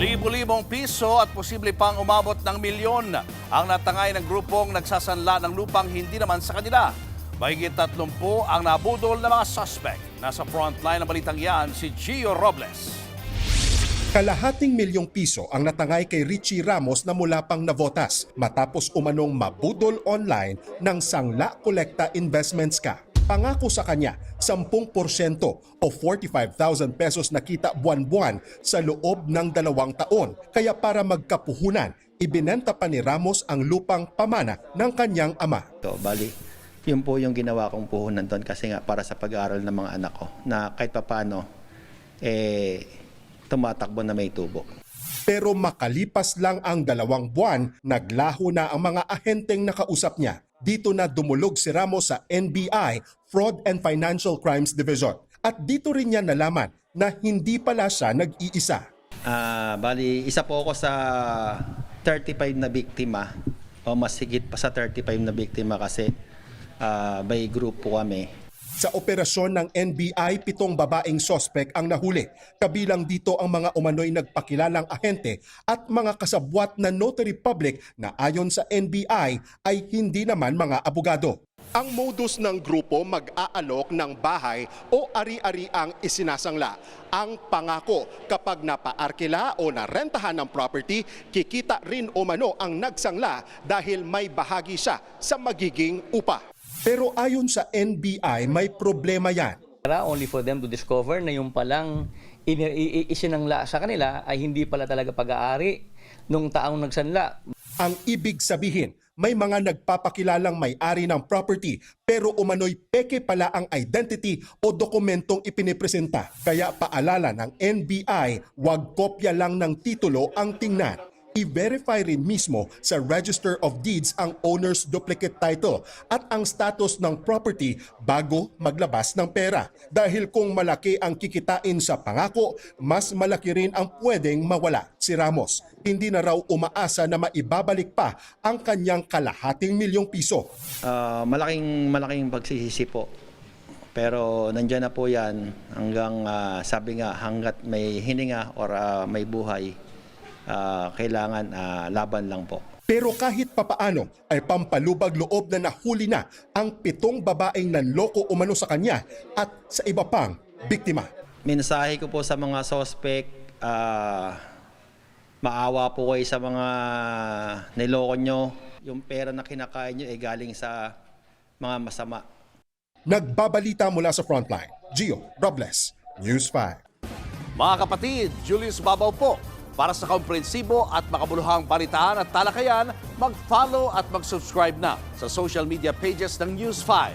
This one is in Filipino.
Libo-libong piso at posible pang umabot ng milyon ang natangay ng grupong nagsasanla ng lupang hindi naman sa kanila. Mahigit 30 ang nabudol na mga suspect. Nasa frontline ng balitang yan si Gio Robles. Kalahating milyong piso ang natangay kay Richie Ramos na mula pang Navotas matapos umanong mabudol online ng Sangla Kolekta Investments Ka. Pangako sa kanya 10% o 45,000 pesos na kita buwan-buwan sa loob ng 2 taon. Kaya para magkapuhunan, ibinenta pa ni Ramos ang lupang pamana ng kanyang ama. Bali, yun po yung ginawa kong puhunan doon kasi nga para sa pag-aaral ng mga anak ko na kahit papaano, tumatakbo na may tubo. Pero makalipas lang ang 2 buwan, naglaho na ang mga ahenteng nakausap niya. Dito na dumulog si Ramos sa NBI, Fraud and Financial Crimes Division. At dito rin niya nalaman na hindi pala siya nag-iisa. Bali, isa po ako sa 35 na biktima o mas higit pa sa 35 na biktima kasi by group po kami. Sa operasyon ng NBI, 7 babaeng sospek ang nahuli. Kabilang dito ang mga umano'y nagpakilalang ahente at mga kasabwat na notary public na ayon sa NBI ay hindi naman mga abogado. Ang modus ng grupo mag-aalok ng bahay o ari-ariang isinasangla. Ang pangako kapag napaarkila o narentahan ng property, kikita rin umano ang nagsangla dahil may bahagi siya sa magiging upa. Pero ayon sa NBI, may problema yan. Only for them to discover na yung palang isinangla sa kanila ay hindi pala talaga pag-aari nung taong nagsanla. Ang ibig sabihin, may mga nagpapakilalang may-ari ng property pero umano'y peke pala ang identity o dokumentong ipinipresenta. Kaya paalala ng NBI, huwag kopya lang ng titulo ang tingnan. I-verify rin mismo sa Register of Deeds ang owner's duplicate title at ang status ng property bago maglabas ng pera. Dahil kung malaki ang kikitain sa pangako, mas malaki rin ang pwedeng mawala. Si Ramos, hindi na raw umaasa na maibabalik pa ang kanyang kalahating milyong piso. Malaking pagsisisi po. Pero nandyan na po yan hanggang sabi nga hanggat may hininga or may buhay. Kailangan laban lang po. Pero kahit papaano ay pampalubag loob na nahuli na ang 7 babaeng nanloko umano sa kanya at sa iba pang biktima. Mensahe ko po sa mga suspect, maawa po kayo sa mga niloko nyo. Yung pera na kinakain nyo ay galing sa mga masama. Nagbabalita mula sa Frontline, Gio Robles, News 5. Mga kapatid, Julius Babaw po. Para sa komprehensibo at makabuluhang balitaan at talakayan, mag-follow at mag-subscribe na sa social media pages ng News 5.